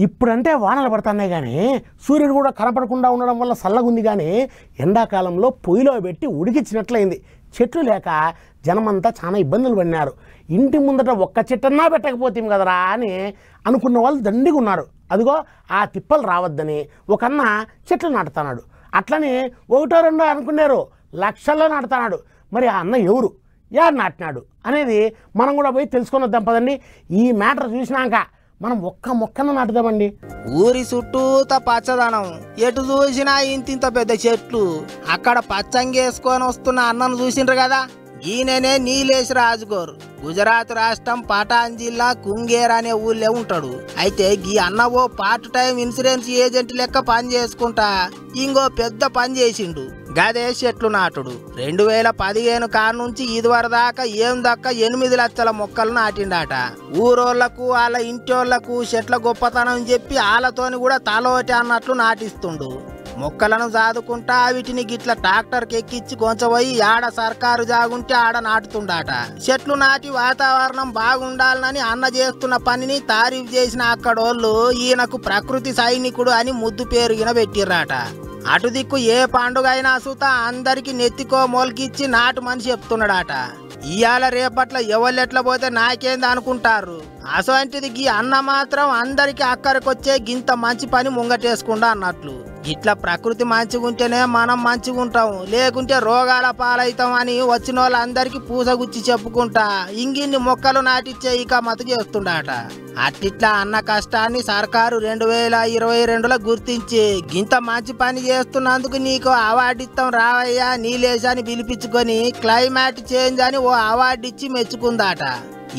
ఇప్పుడంటే వానలు పడుతున్నాయి కానీ సూర్యుడు కూడా కనపడకుండా ఉండడం వల్ల చల్లగుంది కానీ ఎండాకాలంలో పొయ్యిలో పెట్టి ఉడికిచ్చినట్లయింది. చెట్లు లేక జనమంతా చాలా ఇబ్బందులు పడినారు. ఇంటి ముందట ఒక్క చెట్టన్నా పెట్టకపోతాం కదరా అని అనుకున్న వాళ్ళు దండిగా ఉన్నారు. అదిగో ఆ తిప్పలు రావద్దని ఒక అన్న చెట్లు నాటుతున్నాడు. అట్లని ఒకటో రెండో అనుకున్నారు, లక్షల్లో నాటుతున్నాడు. మరి ఆ అన్న ఎవరు, యారు నాటినాడు అనేది మనం కూడా పోయి తెలుసుకొని వద్దాం పదండి. ఈ మ్యాటర్ చూసినాక మనం ఒక్క మొక్కను నాటుదామండి. ఊరి చుట్టూత పచ్చదనం, ఎటు చూసినా ఇంతింత పెద్ద చెట్లు. అక్కడ పచ్చంగేసుకొని వస్తున్న అన్నను చూసిండ్రు కదా, ఈయననే నీలేష్ రాజ్గోర్. గుజరాత్ రాష్ట్రం పటాన్ జిల్లా కుంగేర్ అనే ఊళ్ళో ఉంటాడు. అయితే ఈ అన్న ఓ పార్ట్ టైం ఇన్సూరెన్స్ ఏజెంట్ లెక్క పని చేసుకుంటా ఇంకో పెద్ద పని చేసిండు, గదే చెట్లు నాటుడు. 2015 కాడ నుంచి ఇదివరకు దాకా ఏం దక్క 8 లక్షల మొక్కలు నాటిండాట. ఊరోళ్లకు వాళ్ళ ఇంటోళ్లకు చెట్ల గొప్పతనం చెప్పి వాళ్ళతోని కూడా తలోటి అన్నట్లు నాటిస్తుండు. మొక్కలను సాదుకుంటా వీటిని గిట్ల ట్రాక్టర్కి ఎక్కించి కొంచెపోయి ఆడ సర్కారు జాగుంటే ఆడ నాటుతుండాట. చెట్లు నాటి వాతావరణం బాగుండాలని అన్న చేస్తున్న పనిని తారీఫ్ చేసిన అక్కడోళ్ళు ఈయనకు ప్రకృతి సైనికుడు అని ముద్దు పేరుగిన పెట్టిర్రాట. అటు దిక్కు ఏ పండుగ అయినా సుత అందరికి నెత్తికో మొలకిచ్చి నాటు మనిషి చెప్తున్నాడట. ఇయాల రేపట్ల ఎవళ్ళెట్ల పోతే నాకేంది అనుకుంటారు. అసోంటిది గీ అన్న మాత్రం అందరికి అక్కడికొచ్చే గింత మంచి పని ముంగటేసుకుండా అన్నట్లు. ఇట్లా ప్రకృతి మంచిగుంటేనే మనం మంచిగుంటాం, లేకుంటే రోగాల పాలైతాం అని వచ్చిన వాళ్ళందరికీ పూసగుచ్చి చెప్పుకుంటా ఇంగిన్ని మొక్కలు నాటిచ్చే ఇక మత చేస్తుండాట. అట్టిట్లా అన్న కష్టాన్ని సర్కారు 2022లో గుర్తించి గింత మంచి పని చేస్తున్నందుకు నీకు అవార్డు ఇస్తాం రావయ్యా నీలేష్ అని పిలిపించుకొని క్లైమేట్ చేంజ్ అని ఓ అవార్డు ఇచ్చి మెచ్చుకుందాట.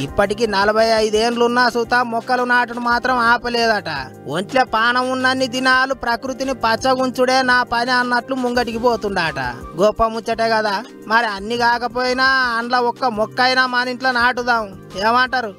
ఇప్పటికి 45 ఏండ్లున్నా సుత మొక్కలు నాటడం మాత్రం ఆపలేదట. ఒంట్లే పానం ఉన్నన్ని దినాలు ప్రకృతిని పచ్చగుంచుడే నా పని అన్నట్లు ముంగటికి పోతుండాట. గొప్ప ముచ్చటే కదా. మరి అన్ని కాకపోయినా అందులో ఒక్క మొక్క అయినా మన ఇంట్లో నాటుదాం, ఏమంటారు?